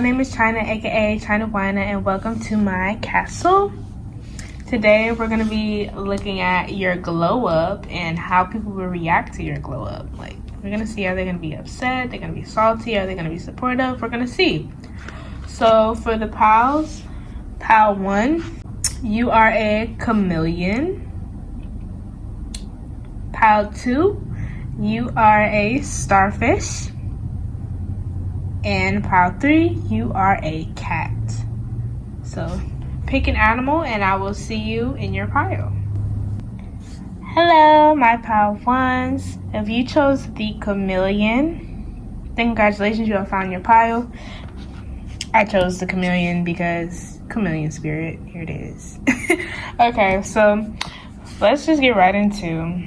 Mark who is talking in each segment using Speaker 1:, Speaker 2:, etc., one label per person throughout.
Speaker 1: my name is China, aka China Wina, and welcome to my castle. Today we're going to be looking at your glow up and how people will react to your glow up. Like, we're going to see, are they going to be upset, they're going to be salty, are they going to be supportive? We're going to see. So for the pals, pal 1, you are a chameleon. Pal 2, you are a starfish. And pile 3, you are a cat. So pick an animal and I will see you in your pile. Hello, my pile 1s. If you chose the chameleon, then congratulations, you have found your pile. I chose the chameleon because chameleon spirit, here it is. Okay, so let's just get right into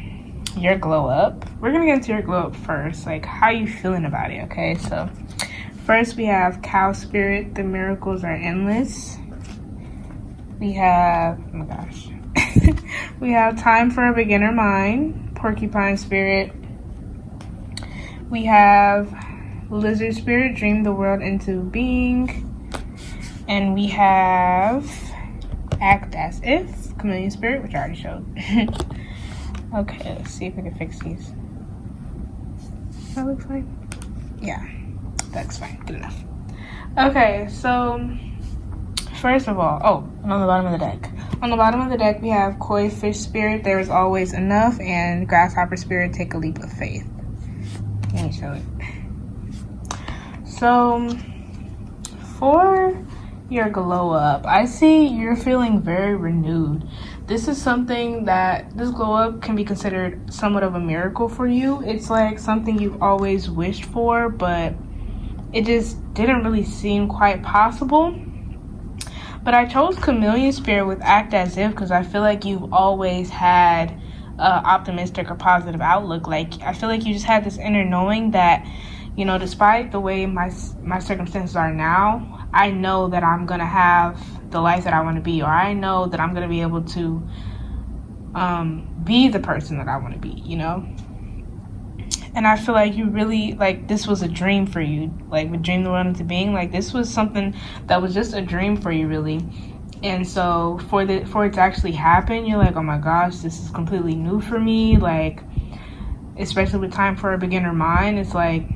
Speaker 1: your glow up. We're gonna get into your glow up first, like how you feeling about it, okay? So first, we have cow spirit. The miracles are endless. We have, oh my gosh. We have time for a beginner mind. Porcupine spirit. We have lizard spirit. Dream the world into being. And we have act as if. Chameleon spirit, which I already showed. Okay, let's see if we can fix these. That looks like, yeah. That's fine, good enough. Okay, so first of all, and on the bottom of the deck. On the bottom of the deck, we have koi fish spirit, there is always enough, and grasshopper spirit, take a leap of faith. Let me show it. So for your glow up, I see you're feeling very renewed. This is something that, this glow up can be considered somewhat of a miracle for you. It's like something you've always wished for, but it just didn't really seem quite possible. But I chose chameleon spirit with act as if because I feel like you've always had an optimistic or positive outlook. Like, I feel like you just had this inner knowing that, you know, despite the way my circumstances are now, I know that I'm going to have the life that I want to be, or I know that I'm going to be able to be the person that I want to be, you know? And I feel like you really, like, this was a dream for you. Like, with Dream the World into Being, like, this was something that was just a dream for you, really. And so for it to actually happen, you're like, oh my gosh, this is completely new for me. Like, especially with time for a beginner mind, it's like,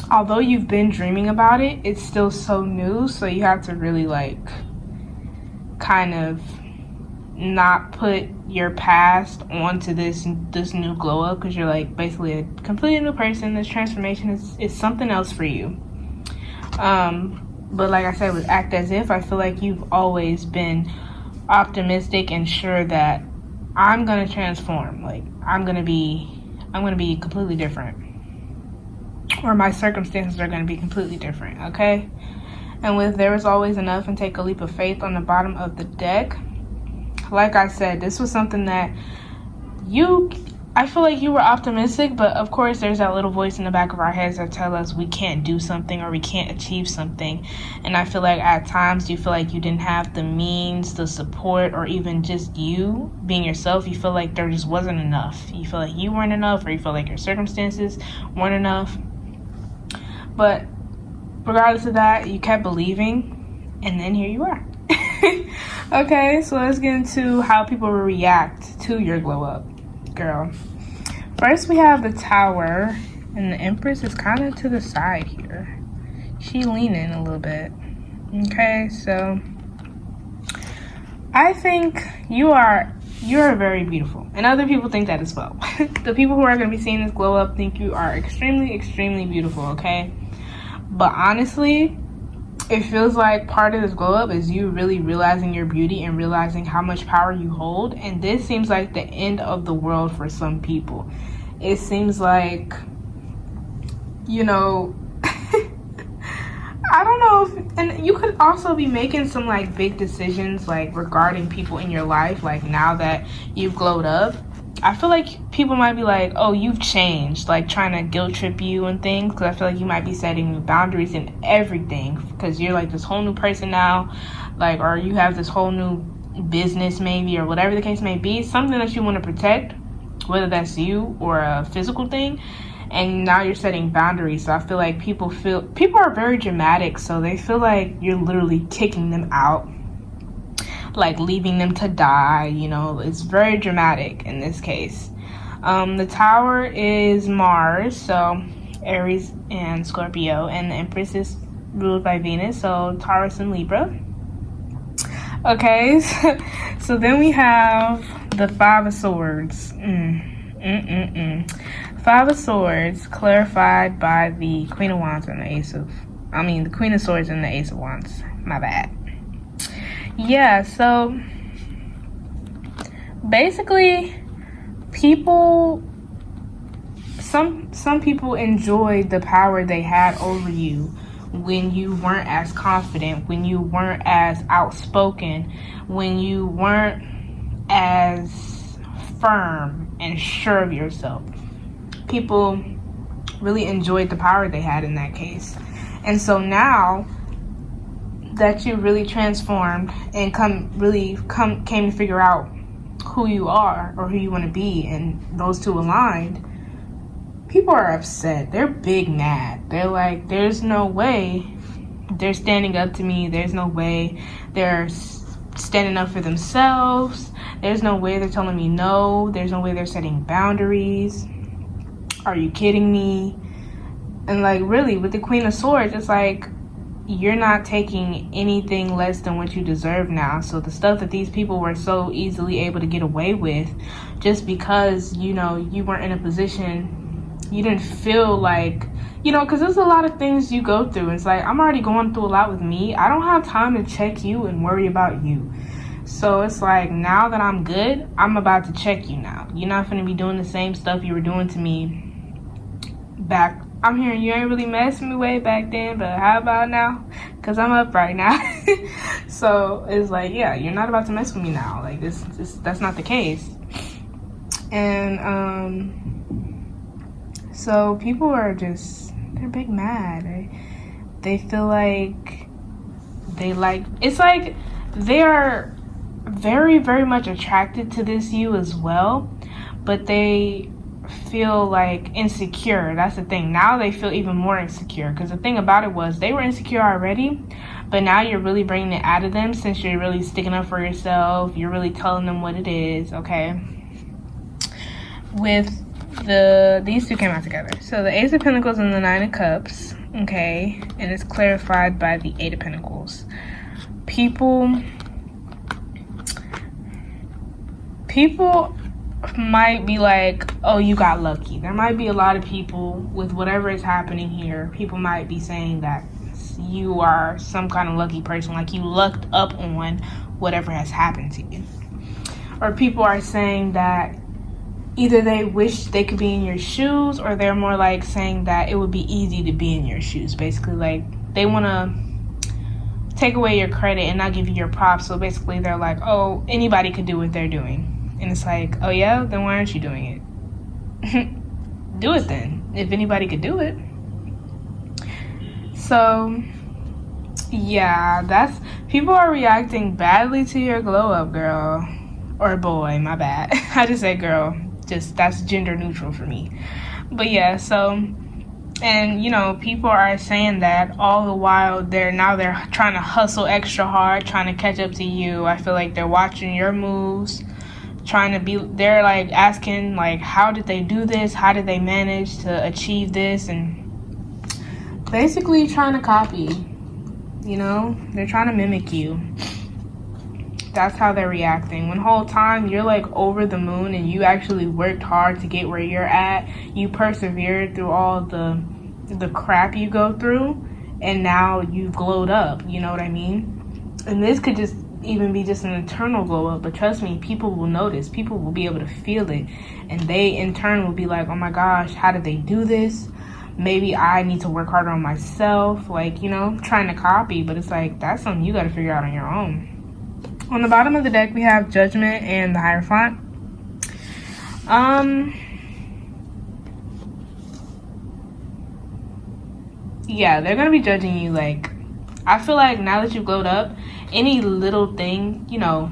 Speaker 1: although you've been dreaming about it, it's still so new. So you have to really, like, kind of not put your past onto this new glow up, because you're like basically a completely new person. This transformation is something else for you. But like I said, with act as if, I feel like you've always been optimistic and sure that I'm gonna transform. Like, I'm gonna be completely different, or my circumstances are gonna be completely different. Okay. And with there is always enough and take a leap of faith on the bottom of the deck, like I said, this was something that I feel like you were optimistic, but of course there's that little voice in the back of our heads that tell us we can't do something or we can't achieve something. And I feel like at times you feel like you didn't have the means, the support, or even just you being yourself. You feel like there just wasn't enough. You feel like you weren't enough, or you feel like your circumstances weren't enough. But regardless of that, you kept believing, and then here you are. Okay, so let's get into how people will react to your glow up, girl. First, we have the Tower, and the Empress is kind of to the side here. She leaning a little bit. Okay, so I think you're very beautiful, and other people think that as well. The people who are going to be seeing this glow up think you are extremely, extremely beautiful. Okay, but honestly, it feels like part of this glow up is you really realizing your beauty and realizing how much power you hold. And this seems like the end of the world for some people. It seems like, you know, I don't know if, and you could also be making some like big decisions like regarding people in your life, like now that you've glowed up. I feel like people might be like, oh, you've changed, like trying to guilt trip you and things, because I feel like you might be setting new boundaries and everything, because you're like this whole new person now, like, or you have this whole new business maybe, or whatever the case may be, something that you want to protect, whether that's you or a physical thing. and now you're setting boundaries. So I feel like people are very dramatic, so they feel like you're literally kicking them out, like leaving them to die. You know, it's very dramatic in this case. The Tower is Mars, so Aries and Scorpio, and the Empress is ruled by Venus, so Taurus and Libra. Okay, so then we have the Five of Swords. Five of Swords, clarified by the Queen of Wands and the Queen of Swords and the Ace of Wands. My bad. Yeah, so basically, some people enjoyed the power they had over you when you weren't as confident, when you weren't as outspoken, when you weren't as firm and sure of yourself. People really enjoyed the power they had in that case. And so now that you really transformed and came to figure out who you are or who you want to be, and those two aligned, people are upset. They're big mad. They're like, there's no way they're standing up to me. There's no way they're standing up for themselves. There's no way they're telling me no. There's no way they're setting boundaries. Are you kidding me? And like, really, with the Queen of Swords, it's like, you're not taking anything less than what you deserve now. So the stuff that these people were so easily able to get away with, just because, you know, you weren't in a position, you didn't feel like, you know, because there's a lot of things you go through. It's like, I'm already going through a lot with me. I don't have time to check you and worry about you. So it's like, now that I'm good, I'm about to check you now. You're not going to be doing the same stuff you were doing to me back. I'm hearing you ain't really messing me way back then, but how about now? Because I'm up right now. So it's like, yeah, you're not about to mess with me now. Like, that's not the case. And so people are they're big mad. They feel like it's like they are very, very much attracted to this you as well, but they feel like insecure. That's the thing. Now they feel even more insecure, because the thing about it was they were insecure already, but now you're really bringing it out of them, since you're really sticking up for yourself. You're really telling them what it is. Okay, with these two came out together. So the Ace of Pentacles and the Nine of Cups. Okay, and it's clarified by the Eight of Pentacles. People might be like, oh, you got lucky. There might be a lot of people with whatever is happening here. People might be saying that you are some kind of lucky person, like you lucked up on whatever has happened to you. Or people are saying that either they wish they could be in your shoes, or they're more like saying that it would be easy to be in your shoes. Basically, like, they want to take away your credit and not give you your props. So basically they're like, oh, anybody could do what they're doing. And it's like, oh yeah, then why aren't you doing it? Do it then, if anybody could do it. So yeah, people are reacting badly to your glow up, girl. Or boy, my bad. I just said girl, that's gender neutral for me. But yeah, so, and you know, people are saying that all the while they're trying to hustle extra hard, trying to catch up to you. I feel like they're watching your moves, they're like asking, like, how did they do this? How did they manage to achieve this? And basically trying to copy, you know, they're trying to mimic you. That's how they're reacting. When the whole time you're like over the moon and you actually worked hard to get where you're at. You persevered through all the crap you go through, and now you've glowed up, you know what I mean? And this could just even be just an internal glow up, but trust me, people will notice. People will be able to feel it, and they in turn will be like, oh my gosh, how did they do this? Maybe I need to work harder on myself, like, you know, trying to copy. But it's like, that's something you got to figure out on your own. On the bottom of the deck we have Judgment and the Hierophant. Yeah, they're gonna be judging you. Like, I feel like now that you've glowed up, any little thing, you know,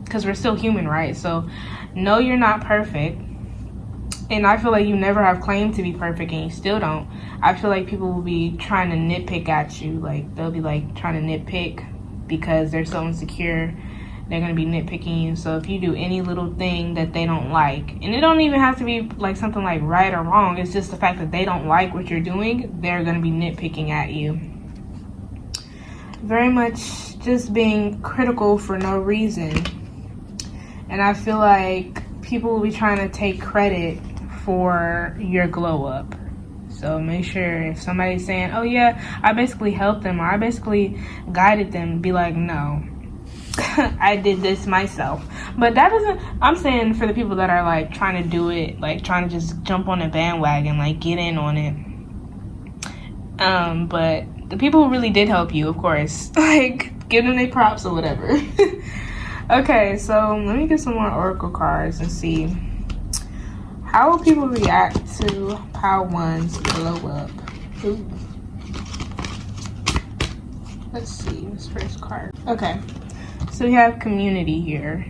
Speaker 1: because we're still human, right? So, no, you're not perfect. And I feel like you never have claimed to be perfect, and you still don't. I feel like people will be trying to nitpick at you. Like, they'll be like trying to nitpick because they're so insecure. They're going to be nitpicking you. So if you do any little thing that they don't like, and it don't even have to be like something like right or wrong, it's just the fact that they don't like what you're doing, they're going to be nitpicking at you. Very much just being critical for no reason. And I feel like people will be trying to take credit for your glow up. So make sure if somebody's saying, oh yeah, I basically helped them, or I basically guided them, be like, no, I did this myself. But that doesn't, I'm saying for the people that are like trying to do it, like trying to just jump on a bandwagon, like get in on it. But the people who really did help you, of course, like give them their props or whatever. Okay, so let me get some more oracle cards and see how will people react to Pile 1's glow up. Ooh. Let's see this first card. Okay, so we have community here.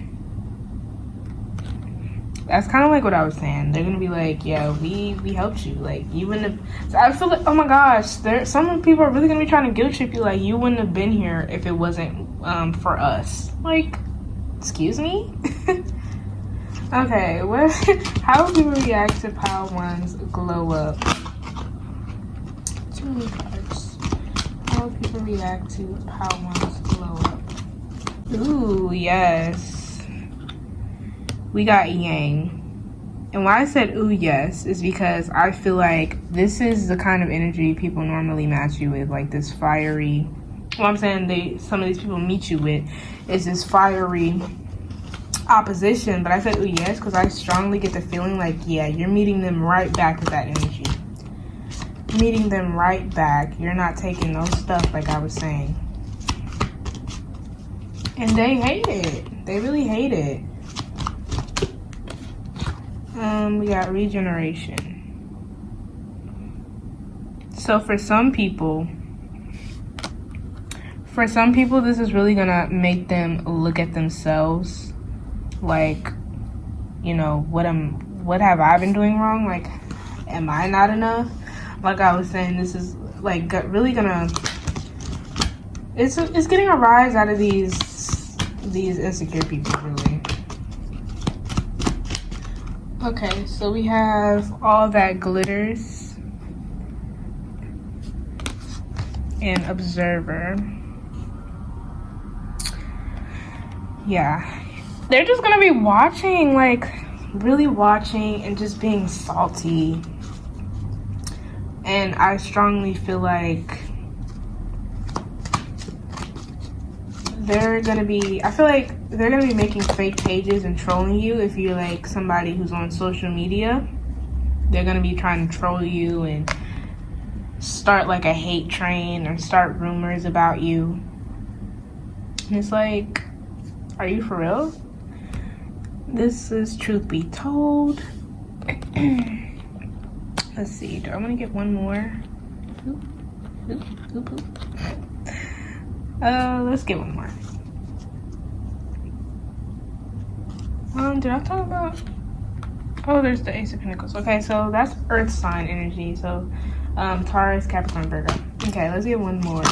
Speaker 1: That's kind of like what I was saying. They're gonna be like, yeah, we helped you. Like, you wouldn't have. So I feel like, oh my gosh, some people are really gonna be trying to guilt trip you. Like, you wouldn't have been here if it wasn't for us. Like, excuse me. Okay, how will people react to Pile 1's glow up? Too many cards. How will people react to Pile 1's glow up? Ooh, yes. We got Yang. And why I said ooh yes is because I feel like this is the kind of energy people normally match you with, like this fiery. Well, I'm saying some of these people meet you with is this fiery opposition, but I said ooh yes because I strongly get the feeling like, yeah, you're meeting them right back with that energy. Meeting them right back. You're not taking no stuff, like I was saying. And they hate it. They really hate it. We got regeneration. So for some people, this is really gonna make them look at themselves like, you know, what have I been doing wrong? Like, am I not enough? Like I was saying, this is like really gonna, it's getting a rise out of these insecure people, really. Okay, so we have all that glitters and observer. Yeah, they're just gonna be watching, like really watching and just being salty. And I strongly feel like they're gonna be making fake pages and trolling you. If you're like somebody who's on social media, they're gonna be trying to troll you and start like a hate train or start rumors about you. And it's like, are you for real? This is truth be told. Let's see, do I want to get one more? Let's get one more. Did I talk about? Oh, there's the Ace of Pentacles. Okay, so that's Earth sign energy. So, Taurus, Capricorn, Virgo. Okay, let's get one more.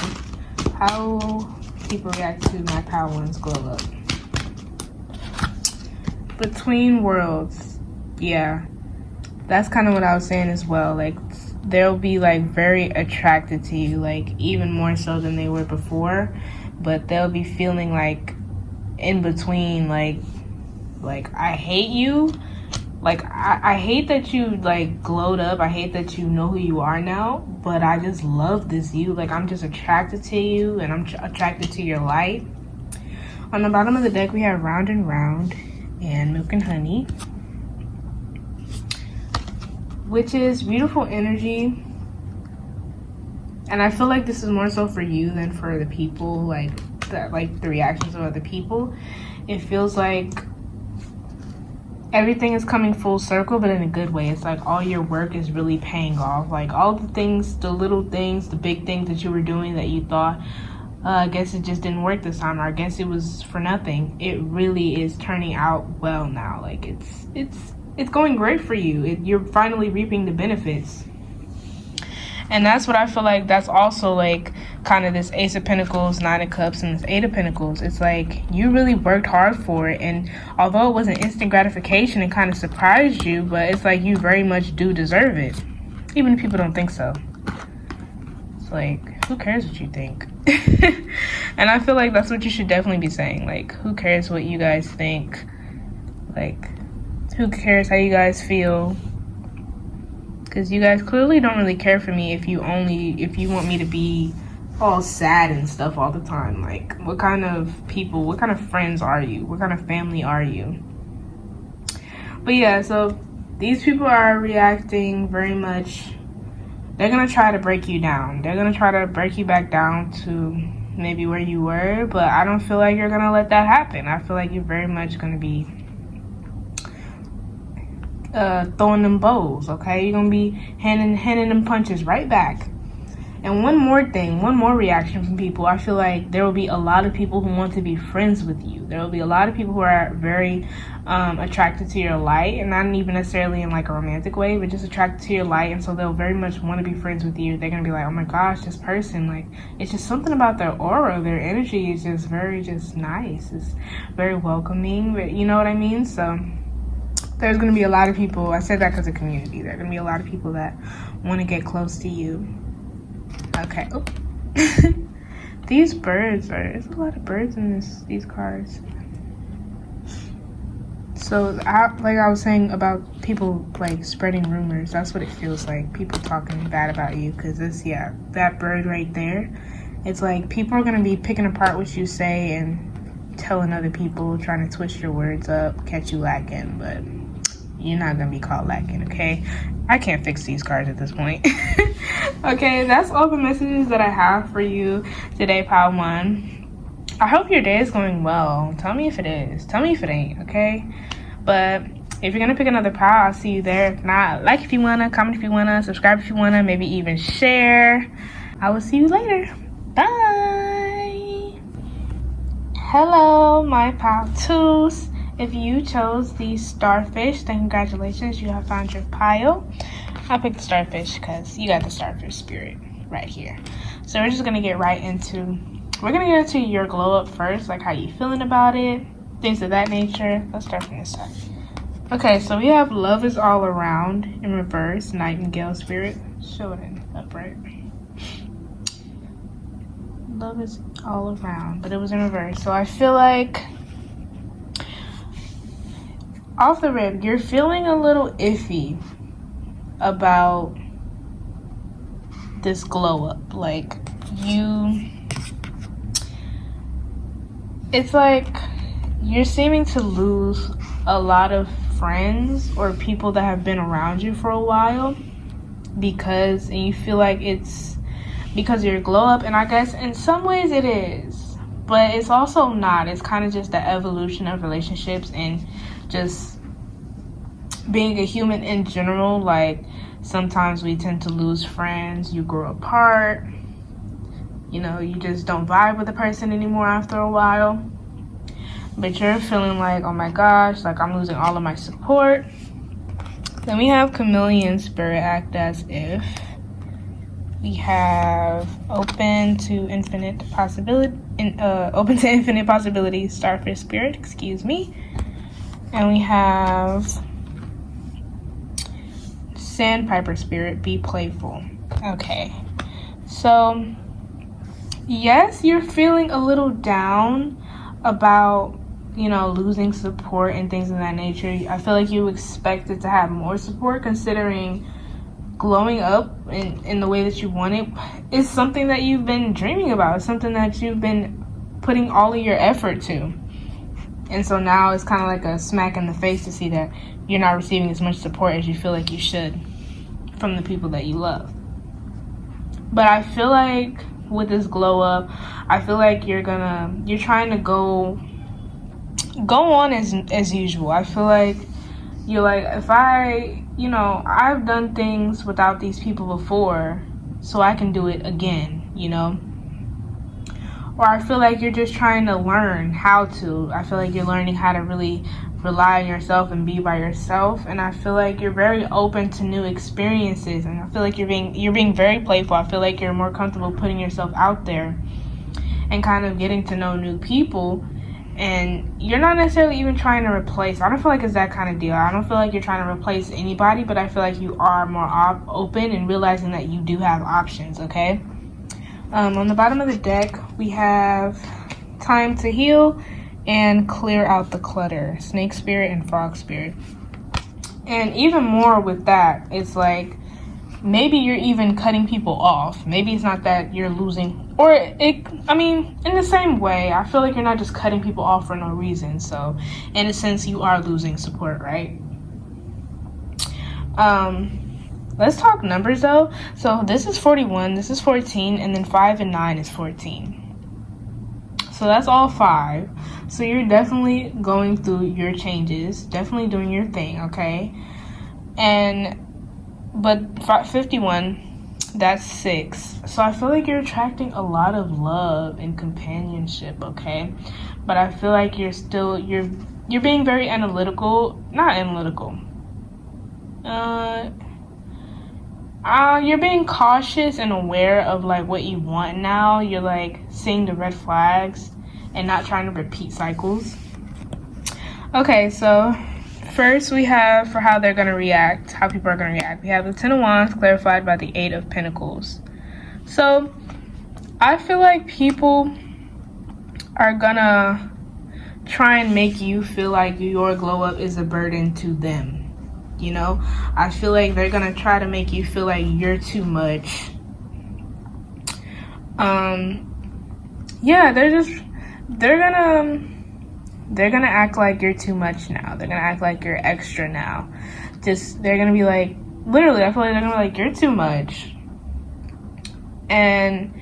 Speaker 1: How will people react to my Pile 1's glow up? Between worlds. Yeah, that's kind of what I was saying as well. Like, they'll be like very attracted to you, like even more so than they were before, but they'll be feeling like in between, like I hate you, like I hate that you like glowed up, I hate that you know who you are now, but I just love this you, like I'm just attracted to you and I'm attracted to your light. On the bottom of the deck we have Round and Round and Milk and Honey, which is beautiful energy. And I feel like this is more so for you than for the people, like the reactions of other people. It feels like everything is coming full circle, but in a good way. It's like all your work is really paying off. Like all the things, the little things, the big things that you were doing that you thought, I guess it just didn't work this time, or I guess it was for nothing. It really is turning out well now. Like it's going great for you. You're finally reaping the benefits. And that's what I feel like that's also like kind of this Ace of Pentacles, Nine of Cups, and this Eight of Pentacles. It's like you really worked hard for it, and although it was an instant gratification, it kind of surprised you, but it's like you very much do deserve it, even if people don't think so. It's like, who cares what you think? And I feel like that's what you should definitely be saying. Like, who cares what you guys think? Like, who cares how you guys feel? Because you guys clearly don't really care for me if you want me to be all sad and stuff all the time. Like, what kind of people, what kind of friends are you? What kind of family are you? But yeah, so these people are reacting very much. They're going to try to break you down. They're going to try to break you back down to maybe where you were. But I don't feel like you're going to let that happen. I feel like you're very much going to be throwing them bows, okay? You're gonna be handing them punches right back. And one more thing, one more reaction from people. I feel like there will be a lot of people who want to be friends with you. There will be a lot of people who are very attracted to your light, and not even necessarily in like a romantic way, but just attracted to your light. And so they'll very much want to be friends with you. They're gonna be like, oh my gosh, this person, like, it's just something about their aura, their energy is just very just nice. It's very welcoming, you know what I mean? So there's going to be a lot of people, I said that because of community, there are going to be a lot of people that want to get close to you. Okay. Oh. These birds there's a lot of birds in these cards. So, like I was saying about people, like, spreading rumors, that's what it feels like. People talking bad about you, because that bird right there, it's like people are going to be picking apart what you say and telling other people, trying to twist your words up, catch you lacking, but you're not gonna be caught lacking, okay? I can't fix these cards at this point. Okay, that's all the messages that I have for you today, Pile 1. I hope your day is going well. Tell me if it is. Tell me if it ain't, okay? But if you're gonna pick another pile, I'll see you there. If not, like if you wanna, comment if you wanna, subscribe if you wanna, maybe even share. I will see you later. Bye. Hello, my Pile 2s. If you chose the starfish, then congratulations, you have found your pile. I picked the starfish because you got the starfish spirit right here. So we're just going to get right into, your glow up first, like how you feeling about it, things of that nature. Let's start from this side. Okay, so we have love is all around in reverse, nightingale spirit. Show it in upright. Love is all around, but it was in reverse. So I feel like, off the rip, you're feeling a little iffy about this glow up. Like, it's like you're seeming to lose a lot of friends or people that have been around you for a while and you feel like it's because of your glow up. And I guess in some ways it is, but it's also not. It's kind of just the evolution of relationships and just being a human in general. Like, sometimes we tend to lose friends, you grow apart, you just don't vibe with the person anymore after a while, but you're feeling like, oh my gosh, like I'm losing all of my support. Then we have chameleon spirit, act as if. We have open to infinite possibilities, starfish spirit, excuse me. And we have sandpiper spirit, be playful. Okay, so yes, you're feeling a little down about losing support and things of that nature. I feel like you expected to have more support, considering glowing up in the way that you want it is something that you've been dreaming about. It's something that you've been putting all of your effort to. And so now it's kind of like a smack in the face to see that you're not receiving as much support as you feel like you should from the people that you love. But I feel like with this glow up, I feel like you're trying to go on as usual. I feel like you're like, if I've done things without these people before, so I can do it again, Or I feel like you're just trying to learn how to. I feel like you're learning how to really rely on yourself and be by yourself. And I feel like you're very open to new experiences, and I feel like you're being very playful. I feel like you're more comfortable putting yourself out there and kind of getting to know new people. And you're not necessarily even trying to replace. I don't feel like it's that kind of deal. I don't feel like you're trying to replace anybody, but I feel like you are more open and realizing that you do have options, okay? On the bottom of the deck, we have time to heal and clear out the clutter. Snake spirit and frog spirit. And even more with that, it's like maybe you're even cutting people off. Maybe it's not that you're losing, in the same way, I feel like you're not just cutting people off for no reason. So in a sense, you are losing support, right? Let's talk numbers though. So this is 41, this is 14, and then 5 and 9 is 14. So that's all 5. So you're definitely going through your changes, definitely doing your thing, okay? But 51, that's 6. So I feel like you're attracting a lot of love and companionship, okay? But I feel like you're being very you're being cautious and aware of like what you want now. You're like seeing the red flags and not trying to repeat cycles. Okay, so first we have for how they're going to react, how people are going to react. We have the 10 of Wands clarified by the 8 of Pentacles. So I feel like people are going to try and make you feel like your glow up is a burden to them. You know, I feel like they're going to try to make you feel like you're too much. They're gonna act like you're too much now. They're gonna act like you're extra now. They're gonna be like, literally, I feel like they're gonna be like, you're too much. And,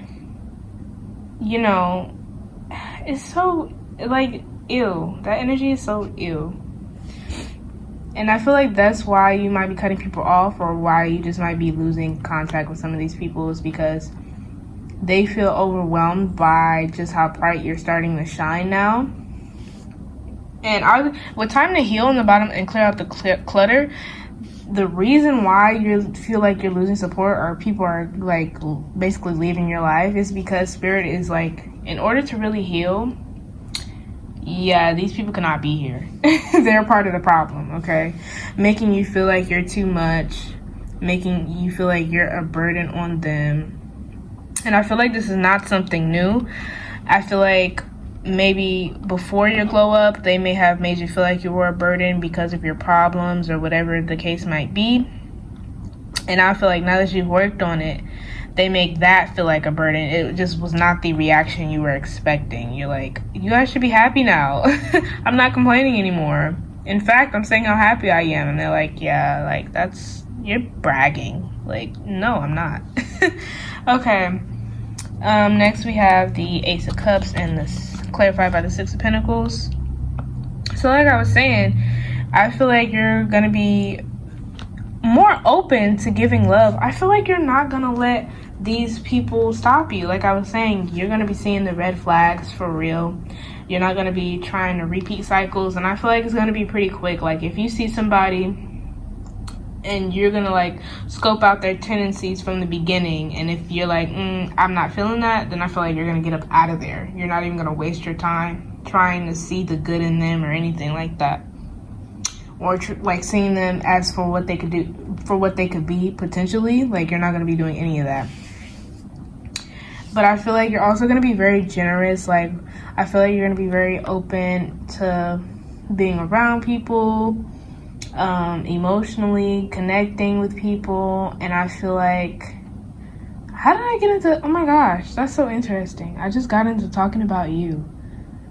Speaker 1: you know, it's so, like, ew. That energy is so ew. And I feel like that's why you might be cutting people off, or why you just might be losing contact with some of these people, is because they feel overwhelmed by just how bright you're starting to shine now. And with time to heal in the bottom and clear out the clutter, the reason why you feel like you're losing support or people are like basically leaving your life is because Spirit is like, in order to really heal, yeah, these people cannot be here. They're part of the problem, okay? Making you feel like you're too much, making you feel like you're a burden on them. And I feel like this is not something new. I feel like maybe before your glow up, they may have made you feel like you were a burden because of your problems or whatever the case might be. And I feel like now that you've worked on it, they make that feel like a burden. It just was not the reaction you were expecting. You're like, you guys should be happy now. I'm not complaining anymore. In fact, I'm saying how happy I am. And they're like, yeah, like you're bragging. Like, no, I'm not. Okay. Next we have the Ace of Cups and this clarified by the 6 of Pentacles. So like I was saying, I feel like you're gonna be more open to giving love. I feel like you're not gonna let these people stop you. Like I was saying, you're gonna be seeing the red flags for real. You're not gonna be trying to repeat cycles, and I feel like it's gonna be pretty quick. Like if you see somebody and you're gonna like scope out their tendencies from the beginning, and if you're like, I'm not feeling that, then I feel like you're gonna get up out of there. You're not even gonna waste your time trying to see the good in them or anything like that, or like seeing them as for what they could do, for what they could be potentially. Like you're not gonna be doing any of that. But I feel like you're also gonna be very generous. Like I feel like you're gonna be very open to being around people, emotionally connecting with people. And I feel like, how did I get into, oh my gosh, that's so interesting. I just got into talking about you,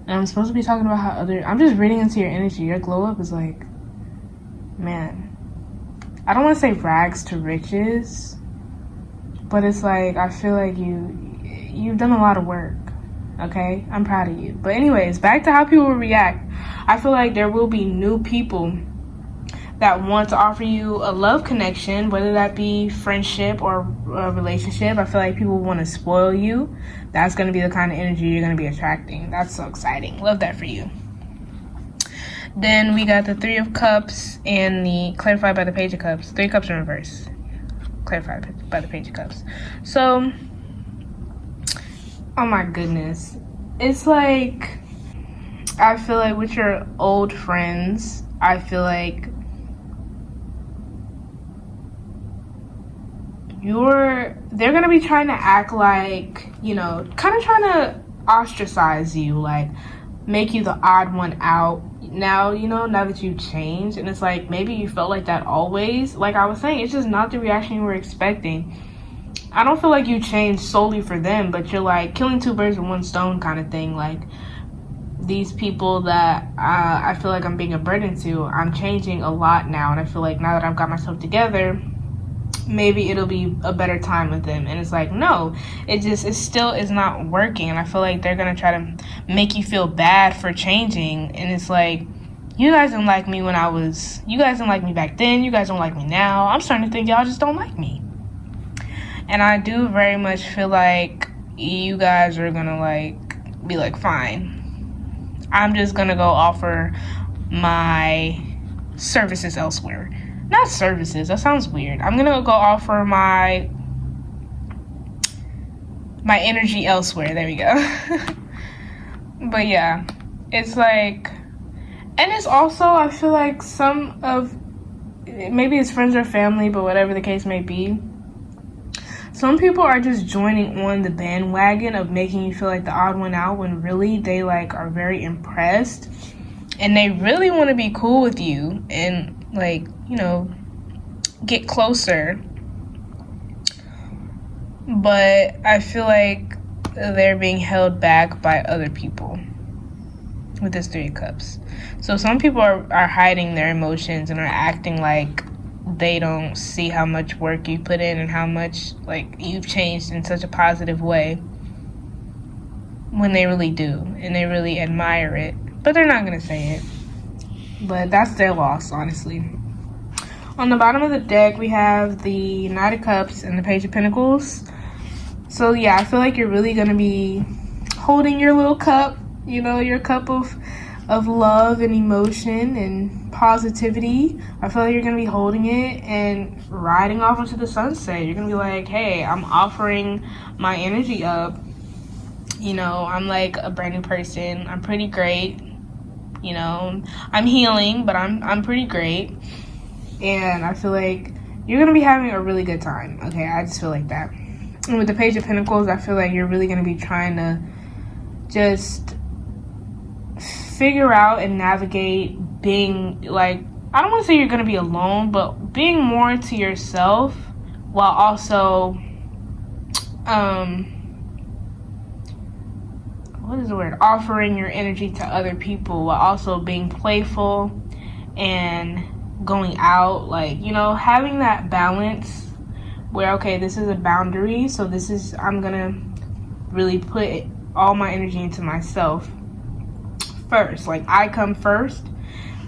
Speaker 1: and I'm supposed to be talking about how I'm just reading into your energy. Your glow up is like, man, I don't want to say rags to riches, but it's like, I feel like you've done a lot of work. Okay, I'm proud of you. But anyways, back to how people will react. I feel like there will be new people that want to offer you a love connection, whether that be friendship or a relationship. I feel like people want to spoil you. That's going to be the kind of energy you're going to be attracting. That's so exciting. Love that for you. Then we got the Three of Cups and the clarified by the Page of Cups. Three Cups in reverse. Clarified by the Page of Cups. So, oh my goodness. It's like, I feel like with your old friends, I feel like they're gonna be trying to act like, you know, kind of trying to ostracize you, like make you the odd one out now, you know, now that you've changed. And it's like, maybe you felt like that always. Like I was saying, it's just not the reaction you were expecting. I don't feel like you changed solely for them, but you're like killing two birds with one stone kind of thing. Like, these people that I feel like I'm being a burden to, I'm changing a lot now, and I feel like now that I've got myself together, maybe it'll be a better time with them. And it's like, no, it still is not working. And I feel like they're gonna try to make you feel bad for changing. And it's like, you guys didn't like me you guys didn't like me back then, you guys don't like me now. I'm starting to think y'all just don't like me. And I do very much feel like you guys are gonna like be like, fine, I'm just gonna go offer my services elsewhere. Not services, that sounds weird. I'm gonna go offer my energy elsewhere. There we go. But yeah, it's like, and it's also, I feel like maybe it's friends or family, but whatever the case may be, some people are just joining on the bandwagon of making you feel like the odd one out, when really they like are very impressed and they really want to be cool with you and like, you know, get closer. But I feel like they're being held back by other people with this Three of Cups. So some people are hiding their emotions and are acting like they don't see how much work you put in and how much like you've changed in such a positive way, when they really do, and they really admire it, but they're not gonna say it. But that's their loss, honestly. On the bottom of the deck, we have the Knight of Cups and the Page of Pentacles. So yeah, I feel like you're really gonna be holding your little cup, you know, your cup of love and emotion and positivity. I feel like you're gonna be holding it and riding off into the sunset. You're gonna be like, hey, I'm offering my energy up. You know, I'm like a brand new person. I'm pretty great. You know, I'm healing, but I'm pretty great. And I feel like you're gonna be having a really good time. Okay, I just feel like that. And with the Page of Pentacles, I feel like you're really gonna be trying to just figure out and navigate being like, I don't want to say you're going to be alone, but being more to yourself while also what is the word, offering your energy to other people, while also being playful and going out, like, you know, having that balance where, okay, this is a boundary, so I'm gonna really put all my energy into myself first. Like, I come first.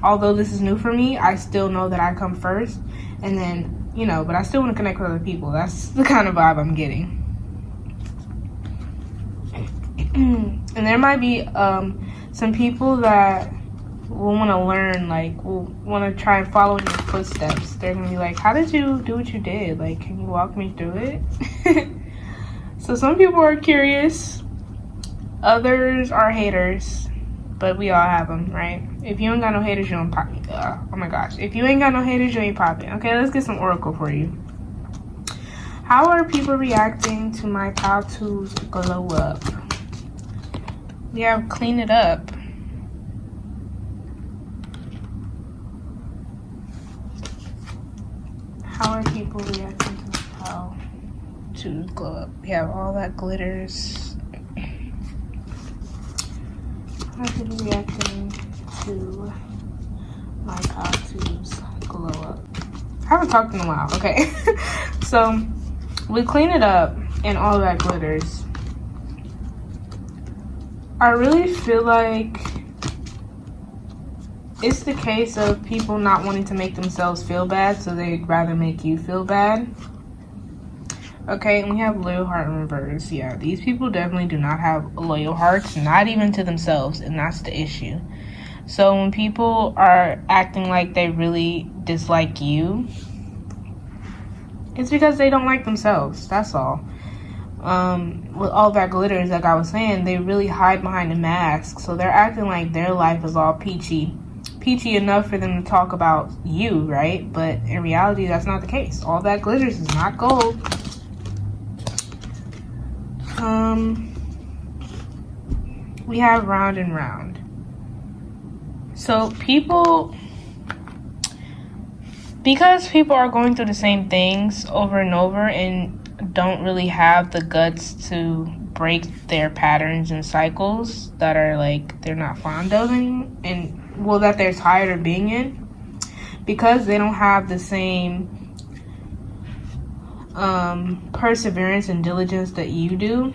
Speaker 1: Although this is new for me, I still know that I come first. And then, you know, but I still want to connect with other people. That's the kind of vibe I'm getting. And there might be some people that will want to learn, like, will want to try and follow in your footsteps. They're going to be like, how did you do what you did? Like, can you walk me through it? So some people are curious. Others are haters. But we all have them, right? If you ain't got no haters, you don't pop. Oh my gosh. If you ain't got no haters, you ain't popping. Okay, let's get some oracle for you. How are people reacting to my tattoos glow up? We have clean it up. How are people reacting to my tattoos glow up? We have all that glitters. How are people reacting to my tattoos glow up? I haven't talked in a while. Okay. So we clean it up and all that glitters. I really feel like it's the case of people not wanting to make themselves feel bad, so they'd rather make you feel bad. Okay, and we have loyal heart in reverse. Yeah, these people definitely do not have loyal hearts, not even to themselves, and that's the issue. So when people are acting like they really dislike you, it's because they don't like themselves. That's all. With all that glitters, like I was saying, they really hide behind a mask. So they're acting like their life is all peachy enough for them to talk about you, right? But in reality, that's not the case. All that glitters is not gold. We have round and round. So because people are going through the same things over and over and don't really have the guts to break their patterns and cycles that are like they're not fond of that they're tired of being in, because they don't have the same perseverance and diligence that you do.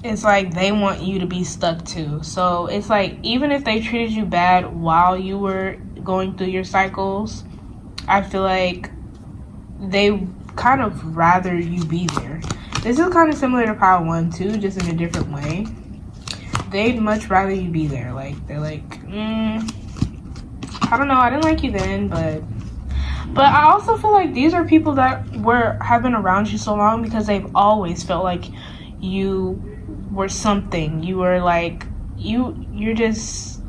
Speaker 1: It's like they want you to be stuck too. So it's like, even if they treated you bad while you were going through your cycles, I feel like they kind of rather you be there. This is kind of similar to Power 1 too, just in a different way. They'd much rather you be there. Like, they're like, I don't know, I didn't like you then, but I also feel like these are people that have been around you so long because they've always felt like you were something. You were like, you're just,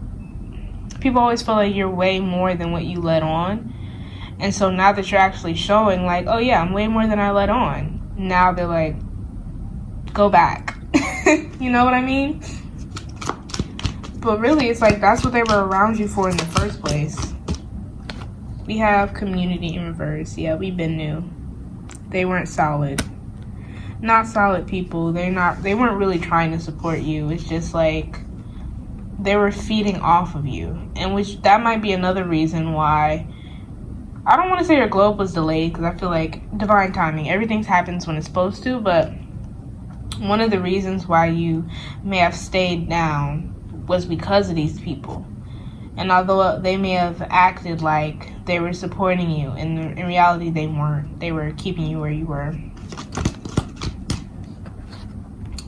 Speaker 1: people always feel like you're way more than what you let on. And so now that you're actually showing like, oh yeah, I'm way more than I let on, now they're like, go back. You know what I mean? But really, it's like, that's what they were around you for in the first place. We have community in reverse. Yeah, we've been new. They weren't solid. Not solid people. They weren't really trying to support you. It's just like they were feeding off of you. And which, that might be another reason why, I don't want to say your glow up was delayed, because I feel like divine timing. Everything happens when it's supposed to, but one of the reasons why you may have stayed down was because of these people. And although they may have acted like they were supporting you, in reality they weren't. They were keeping you where you were.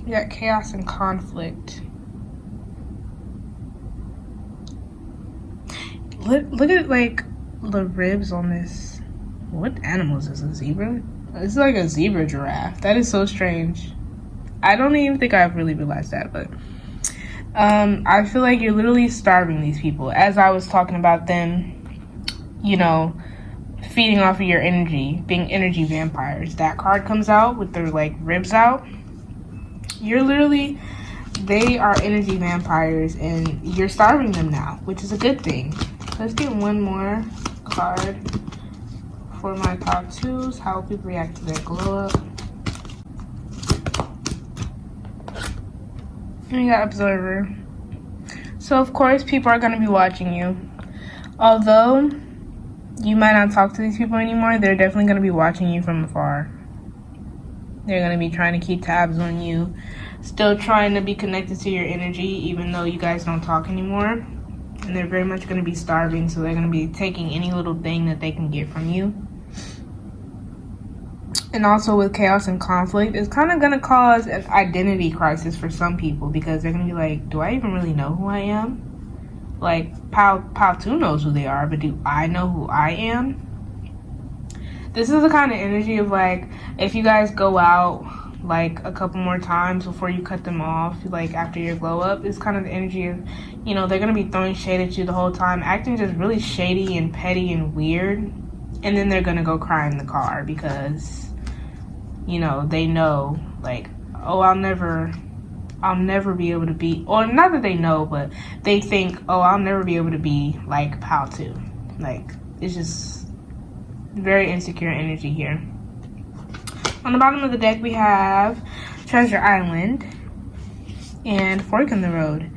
Speaker 1: We got chaos and conflict. Look at like the ribs on this. What animal is this? A zebra? It's like a zebra giraffe. That is so strange. I don't even think I've really realized that, but I feel like you're literally starving these people. As I was talking about them, feeding off of your energy, being energy vampires. That card comes out with their like ribs out. They are energy vampires and you're starving them now, which is a good thing. Let's get one more card for my top 2s. How people react to their glow up. And we got observer. So of course people are going to be watching you. Although you might not talk to these people anymore, they're definitely going to be watching you from afar. They're going to be trying to keep tabs on you, still trying to be connected to your energy even though you guys don't talk anymore. And they're very much going to be starving, so they're going to be taking any little thing that they can get from you. And also with chaos and conflict, it's kind of going to cause an identity crisis for some people, because they're going to be like, do I even really know who I am? Like, Pal 2 knows who they are, but do I know who I am? This is the kind of energy of like, if you guys go out like a couple more times before you cut them off, like after your glow up, it's kind of the energy of, they're going to be throwing shade at you the whole time, acting just really shady and petty and weird. And then they're going to go cry in the car because, they know like, oh, I'll never be able to be, or not that they know, but they think, oh, I'll never be able to be like Pal 2. Like, it's just very insecure energy here. On the bottom of the deck, we have Treasure Island and Fork in the Road.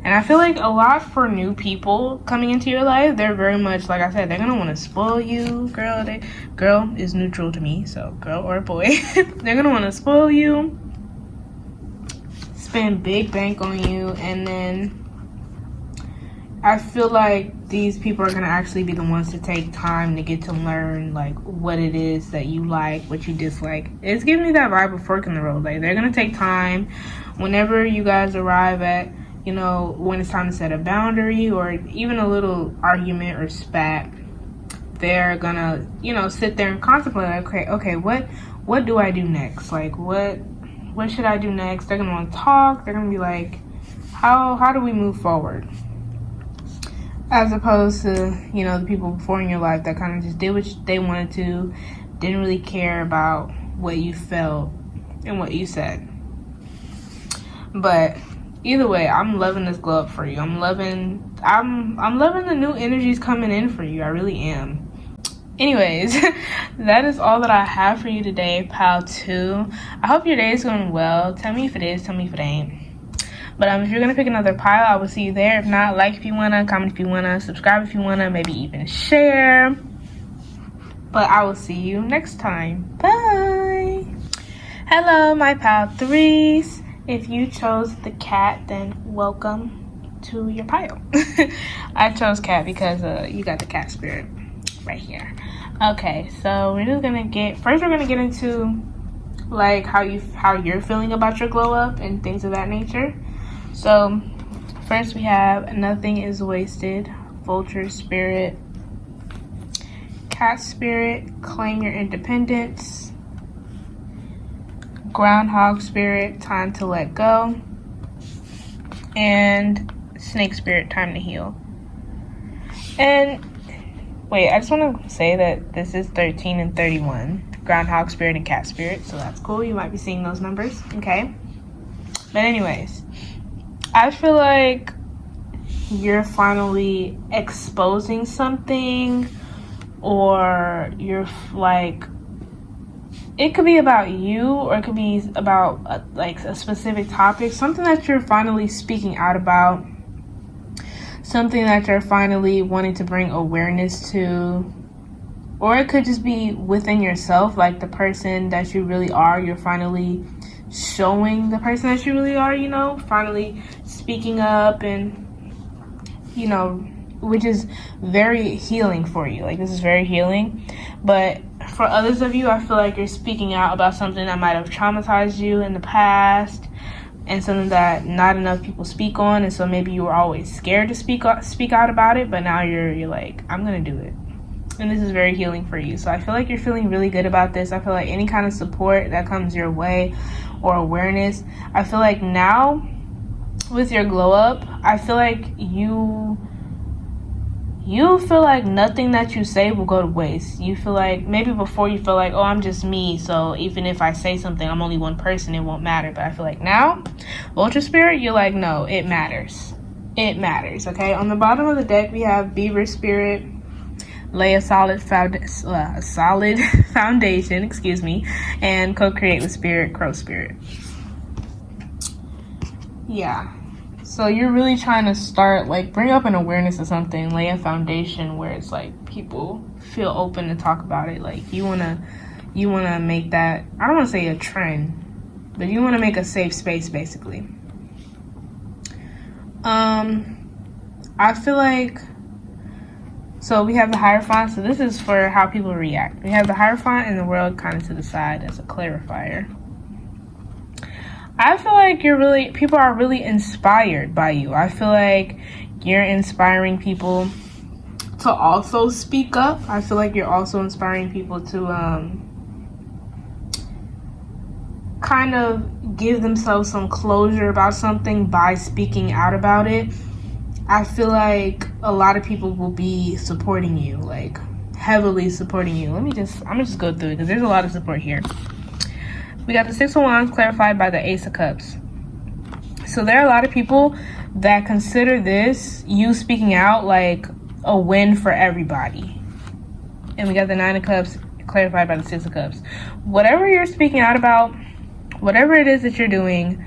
Speaker 1: And I feel like a lot for new people coming into your life, they're very much, like I said, they're going to want to spoil you. Girl is neutral to me, so girl or boy. They're going to want to spoil you, spend big bank on you, and then I feel like these people are going to actually be the ones to take time to get to learn like what it is that you like, what you dislike. It's giving me that vibe of Fork in the Road. Like, they're going to take time whenever you guys arrive at you know, when it's time to set a boundary or even a little argument or spat, they're gonna, you know, sit there and contemplate, like, okay, what do I do next? Like, what should I do next? They're gonna want to talk. They're gonna be like, how do we move forward? As opposed to, you know, the people before in your life that kind of just did what they wanted to, didn't really care about what you felt and what you said. But either way, I'm loving this glow up for you. I'm loving the new energies coming in for you. I really am. Anyways, that is all that I have for you today, pile 2. I hope your day is going well. Tell me if it is, tell me if it ain't. But if you're going to pick another pile, I will see you there. If not, like if you want to, comment if you want to, subscribe if you want to, maybe even share. But I will see you next time. Bye. Hello, my pile 3s. If you chose the cat, then welcome to your pile. I chose cat because you got the cat spirit right here. Okay, so we're just gonna we're gonna get into like how you're feeling about your glow up and things of that nature. So first we have nothing is wasted, vulture spirit, cat spirit, claim your independence, groundhog spirit, time to let go, and snake spirit, time to heal. And wait, I just want to say that this is 13 and 31, groundhog spirit and cat spirit, so that's cool. You might be seeing those numbers, okay? But anyways, I feel like you're finally exposing something, or you're like, it could be about you, or it could be about like a specific topic, something that you're finally speaking out about, something that you're finally wanting to bring awareness to. Or it could just be within yourself, like the person that you really are. You're finally showing the person that you really are, you know, finally speaking up, and, you know, which is very healing for you. Like, this is very healing. But for others of you, I feel like you're speaking out about something that might have traumatized you in the past, and something that not enough people speak on, and so maybe you were always scared to speak out about it, but now you're like, I'm gonna do it. And this is very healing for you. So I feel like you're feeling really good about this. I feel like any kind of support that comes your way, or awareness, I feel like now with your glow up, I feel like you feel like nothing that you say will go to waste. You feel like, maybe before you feel like, oh, I'm just me, so even if I say something, I'm only one person, it won't matter. But I feel like now, vulture spirit, you're like, no, it matters. It matters, okay? On the bottom of the deck, we have beaver spirit, lay a solid foundation, and co-create with spirit, crow spirit. Yeah. So you're really trying to start, like, bring up an awareness of something, lay a foundation where it's like people feel open to talk about it. Like, you wanna make that, I don't want to say a trend, but you want to make a safe space, basically. I feel like, so we have the Hierophant. So this is for how people react. We have the Hierophant and the World kind of to the side as a clarifier. I feel like people are really inspired by you. I feel like you're inspiring people to also speak up. I feel like you're also inspiring people to kind of give themselves some closure about something by speaking out about it. I feel like a lot of people will be supporting you, like heavily supporting you. I'm gonna just go through it because there's a lot of support here. We got the Six of Wands clarified by the Ace of Cups. So there are a lot of people that consider this, you speaking out, like a win for everybody. And we got the Nine of Cups clarified by the Six of Cups. Whatever you're speaking out about, whatever it is that you're doing,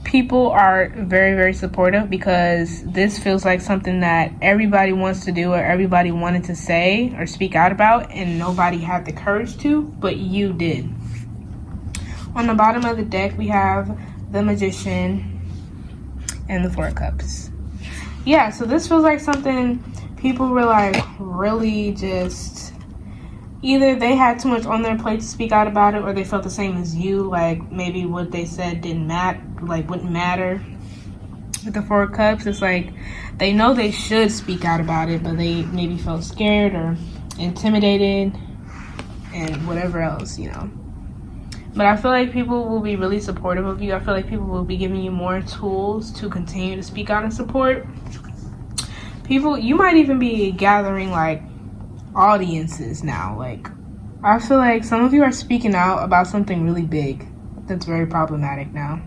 Speaker 1: people are very, very supportive, because this feels like something that everybody wants to do, or everybody wanted to say or speak out about, and nobody had the courage to, but you did. On the bottom of the deck, we have the Magician and the Four of Cups. Yeah, so this feels like something people were like really just, either they had too much on their plate to speak out about it, or they felt the same as you, like maybe what they said wouldn't matter. With the Four of Cups, it's like they know they should speak out about it, but they maybe felt scared or intimidated and whatever else, you know. But I feel like people will be really supportive of you. I feel like people will be giving you more tools to continue to speak out and support. People, you might even be gathering like audiences now. Like, I feel like some of you are speaking out about something really big that's very problematic now.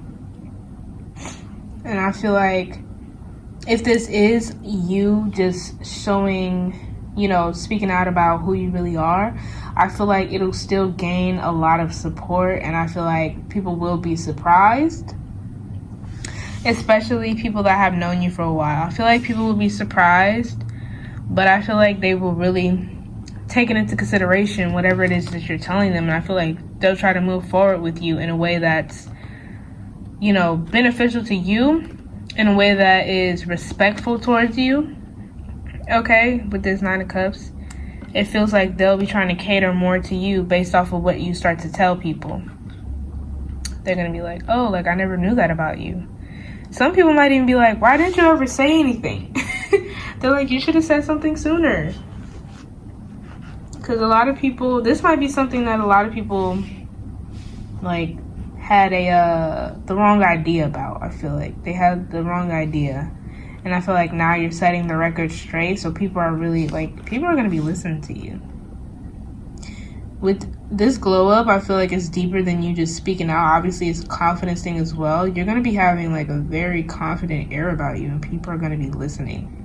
Speaker 1: And I feel like if this is you just showing, you know, speaking out about who you really are, I feel like it'll still gain a lot of support, and I feel like people will be surprised, especially people that have known you for a while. I feel like people will be surprised, but I feel like they will really take it into consideration, whatever it is that you're telling them, and I feel like they'll try to move forward with you in a way that's, you know, beneficial to you, in a way that is respectful towards you. Okay, with this Nine of Cups, it feels like they'll be trying to cater more to you based off of what you start to tell people. They're gonna be like, oh, like, I never knew that about you. Some people might even be like, why didn't you ever say anything? They're like, you should have said something sooner. Because a lot of people, this might be something that a lot of people like had the wrong idea about. I feel like they had the wrong idea, and I feel like now you're setting the record straight, so people are really like, people are going to be listening to you. With this glow up, I feel like it's deeper than you just speaking out. Obviously it's a confidence thing as well. You're going to be having like a very confident air about you, and people are going to be listening.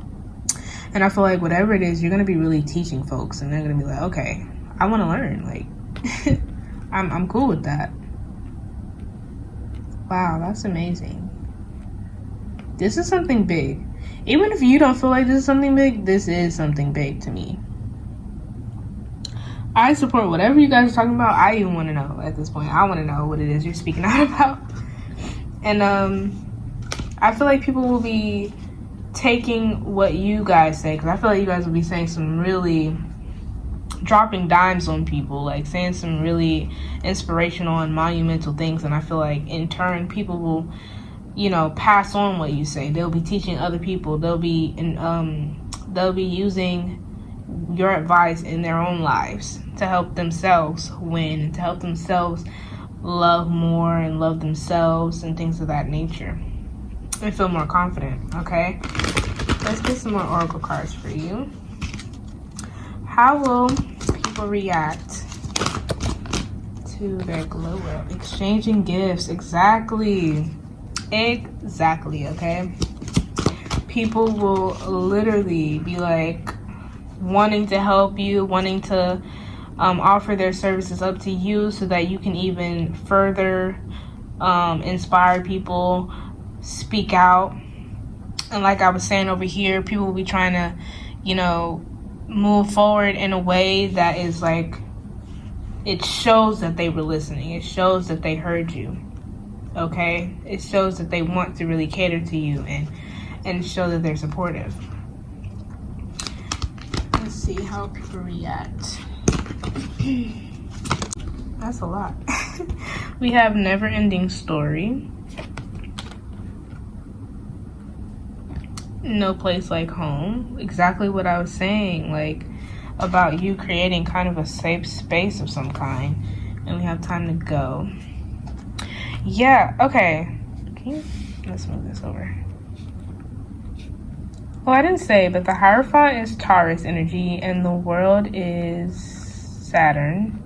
Speaker 1: And I feel like whatever it is, you're going to be really teaching folks, and they're going to be like, okay, I want to learn. Like, I'm cool with that. Wow, that's amazing. This is something big. Even if you don't feel like this is something big, this is something big to me. I support whatever you guys are talking about. I even want to know at this point. I want to know what it is you're speaking out about. And I feel like people will be taking what you guys say, because I feel like you guys will be saying some really dropping dimes on people, like saying some really inspirational and monumental things, and I feel like in turn people will, you know, pass on what you say. They'll be teaching other people. They'll be using your advice in their own lives to help themselves win, to help themselves love more and love themselves and things of that nature, and feel more confident. Okay, let's get some more oracle cards for you. How will people react to their glow up? Exchanging gifts. Exactly, okay? People will literally be like wanting to help you, wanting to offer their services up to you so that you can even further inspire people, speak out. And like I was saying over here, people will be trying to, you know, move forward in a way that is like, it shows that they were listening. It shows that they heard you. Okay? It shows that they want to really cater to you and show that they're supportive. Let's see how people react. That's a lot. We have never ending story. No place like home. Exactly what I was saying, like about you creating kind of a safe space of some kind. And we have time to go. Yeah, okay. Let's move this over. Well, I didn't say, but the Hierophant is Taurus energy and the world is Saturn.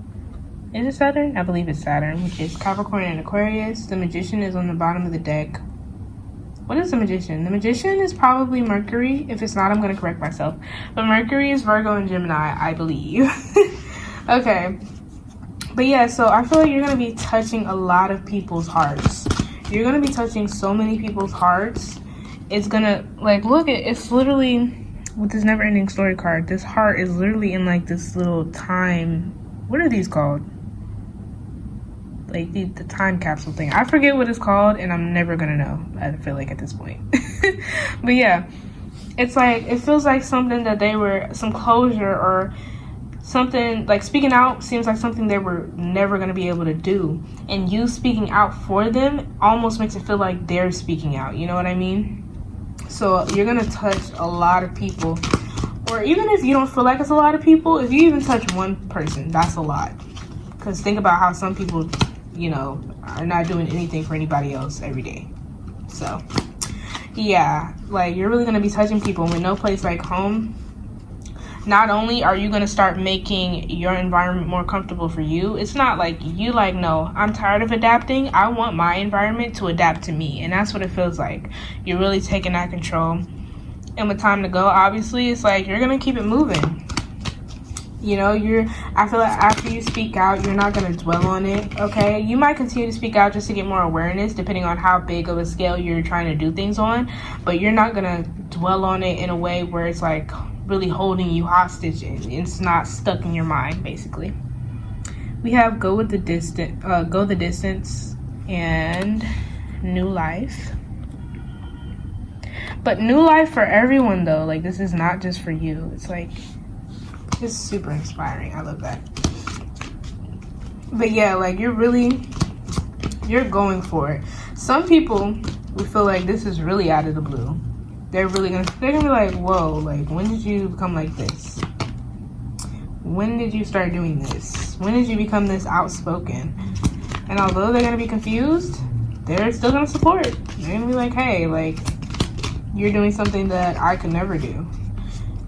Speaker 1: Is it Saturn? I believe it's Saturn, which is Capricorn and Aquarius. The Magician is on the bottom of the deck. What is the Magician? The Magician is probably Mercury. If it's not, I'm going to correct myself. But Mercury is Virgo and Gemini, I believe. Okay. But yeah, so I feel like you're going to be touching a lot of people's hearts. You're going to be touching so many people's hearts. It's going to, like, look, it's literally, with this never ending story card, this heart is literally in, like, this little time. What are these called? Like the time capsule thing. I forget what it's called, and I'm never gonna know, I feel like, at this point. But yeah, it's like, it feels like something that they were, some closure or something, like speaking out seems like something they were never gonna be able to do, and you speaking out for them almost makes it feel like they're speaking out, you know what I mean? So you're gonna touch a lot of people. Or even if you don't feel like it's a lot of people, if you even touch one person, that's a lot. Because think about how some people, you know, are not doing anything for anybody else every day. So, yeah, like, you're really going to be touching people with no place like home. Not only are you going to start making your environment more comfortable for you, it's not like you like, no, I'm tired of adapting. I want my environment to adapt to me. And that's what it feels like. You're really taking that control. And with time to go, obviously, it's like you're going to keep it moving. You know, I feel like after you speak out, you're not going to dwell on it, okay? You might continue to speak out just to get more awareness, depending on how big of a scale you're trying to do things on. But you're not going to dwell on it in a way where it's like really holding you hostage and it's not stuck in your mind, basically. We have go the distance, and new life. But new life for everyone, though. Like, this is not just for you. It's like, it's super inspiring. I love that. But yeah, like, you're going for it. Some people will feel like this is really out of the blue. They're gonna be like, whoa, like, when did you become like this? When did you start doing this? When did you become this outspoken? And although they're gonna be confused, they're still gonna support. They're gonna be like, hey, like, you're doing something that I could never do.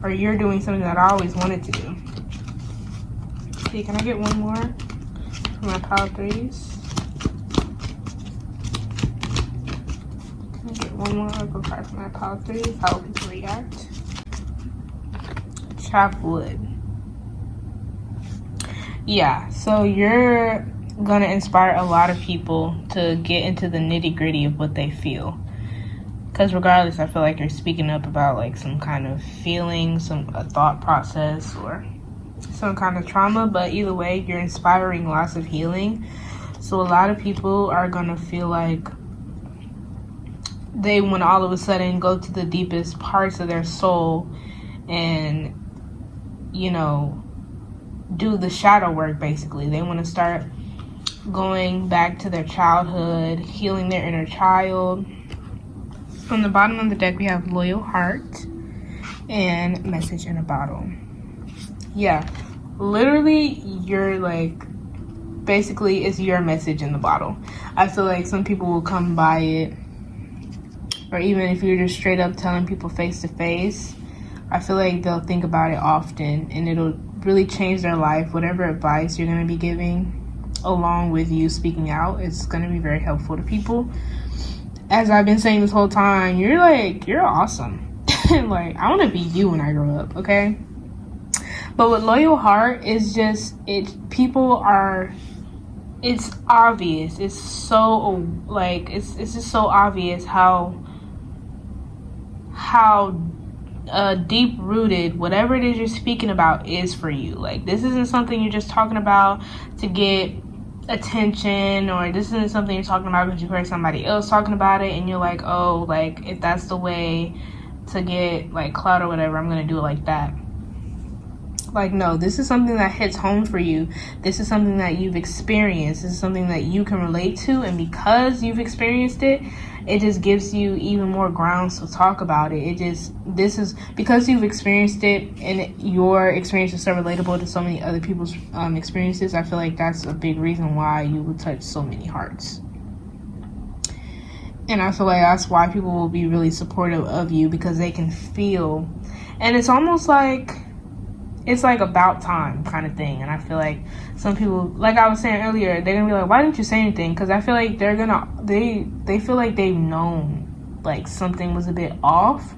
Speaker 1: Or you're doing something that I always wanted to do. See, can I get one more for my pile threes? Can I get one more Oracle card for my pile threes? How will people react? Chop wood. Yeah, so you're gonna inspire a lot of people to get into the nitty-gritty of what they feel. Because regardless, I feel like you're speaking up about like some kind of feeling, a thought process, or some kind of trauma. But either way, you're inspiring lots of healing. So a lot of people are gonna feel like they want to all of a sudden go to the deepest parts of their soul and, you know, do the shadow work. Basically, they want to start going back to their childhood, healing their inner child. On the bottom of the deck, we have Loyal Heart and Message in a Bottle. Yeah, literally, you're like, basically, it's your message in the bottle. I feel like some people will come by it, or even if you're just straight up telling people face to face, I feel like they'll think about it often, and it'll really change their life. Whatever advice you're going to be giving, along with you speaking out, it's going to be very helpful to people. As I've been saying this whole time, you're awesome. Like, I want to be you when I grow up, okay? But with Loyal Heart, it's just, it's obvious. It's so, like, it's just so obvious how deep-rooted whatever it is you're speaking about is for you. Like, this isn't something you're just talking about to get attention, or this isn't something you're talking about because you heard somebody else talking about it and you're like, oh, like, if that's the way to get like clout or whatever, I'm gonna do it like that. Like, no, this is something that hits home for you. This is something that you've experienced. This is something that you can relate to, and because you've experienced it, it just gives you even more grounds to talk about it. This is because you've experienced it, and your experience is so relatable to so many other people's experiences. I feel like that's a big reason why you will touch so many hearts. And I feel like that's why people will be really supportive of you, because they can feel, and it's almost like, it's like about time kind of thing. And I feel like some people, like I was saying earlier, they're gonna be like, why didn't you say anything? Because I feel like they feel like they've known like something was a bit off,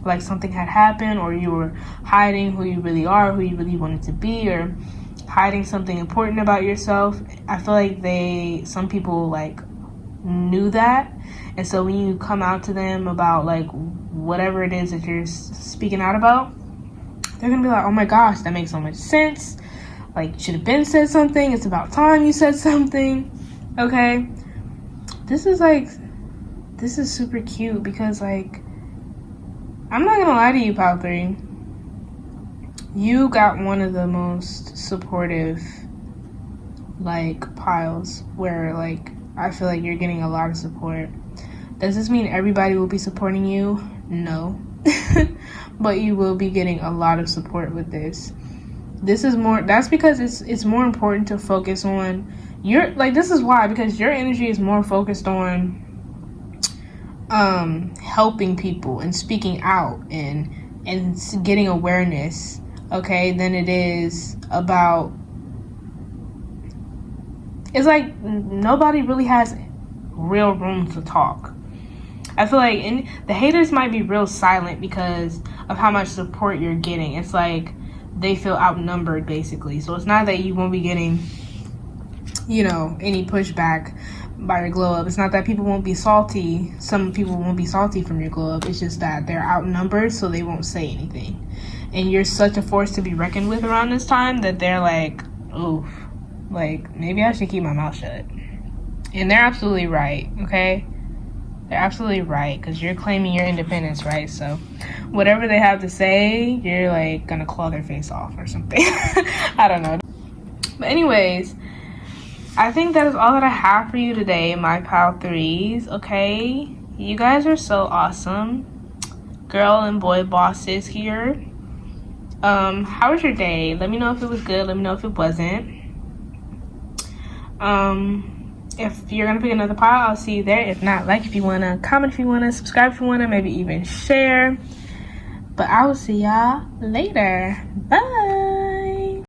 Speaker 1: like something had happened, or you were hiding who you really are, who you really wanted to be, or hiding something important about yourself. I feel like some people like knew that, and so when you come out to them about like whatever it is that you're speaking out about, they're gonna be like, oh my gosh, that makes so much sense. Like, you should have been said something. It's about time you said something. Okay? This is super cute, because like, I'm not gonna lie to you, Pile 3. You got one of the most supportive like piles, where like I feel like you're getting a lot of support. Does this mean everybody will be supporting you? No. But you will be getting a lot of support with this. That's because it's more important to focus on this is why, because your energy is more focused on helping people and speaking out and getting awareness, okay, than it is about, it's like nobody really has real room to talk. I feel like the haters might be real silent because of how much support you're getting. It's like they feel outnumbered, basically. So it's not that you won't be getting, any pushback by your glow up. It's not that people won't be salty. Some people won't be salty from your glow up. It's just that they're outnumbered, so they won't say anything. And you're such a force to be reckoned with around this time that they're like, oof, like, maybe I should keep my mouth shut. And they're absolutely right, okay? They're absolutely right, because you're claiming your independence, right? So whatever they have to say, you're like gonna claw their face off or something. I don't know. But anyways, I think that is all that I have for you today, my pal threes, okay? You guys are so awesome. Girl and boy bosses here. How was your day? Let me know if it was good. Let me know if it wasn't. If you're gonna pick another pile, I'll see you there. If not, like if you wanna, comment if you wanna, subscribe if you wanna, maybe even share. But I will see y'all later. Bye.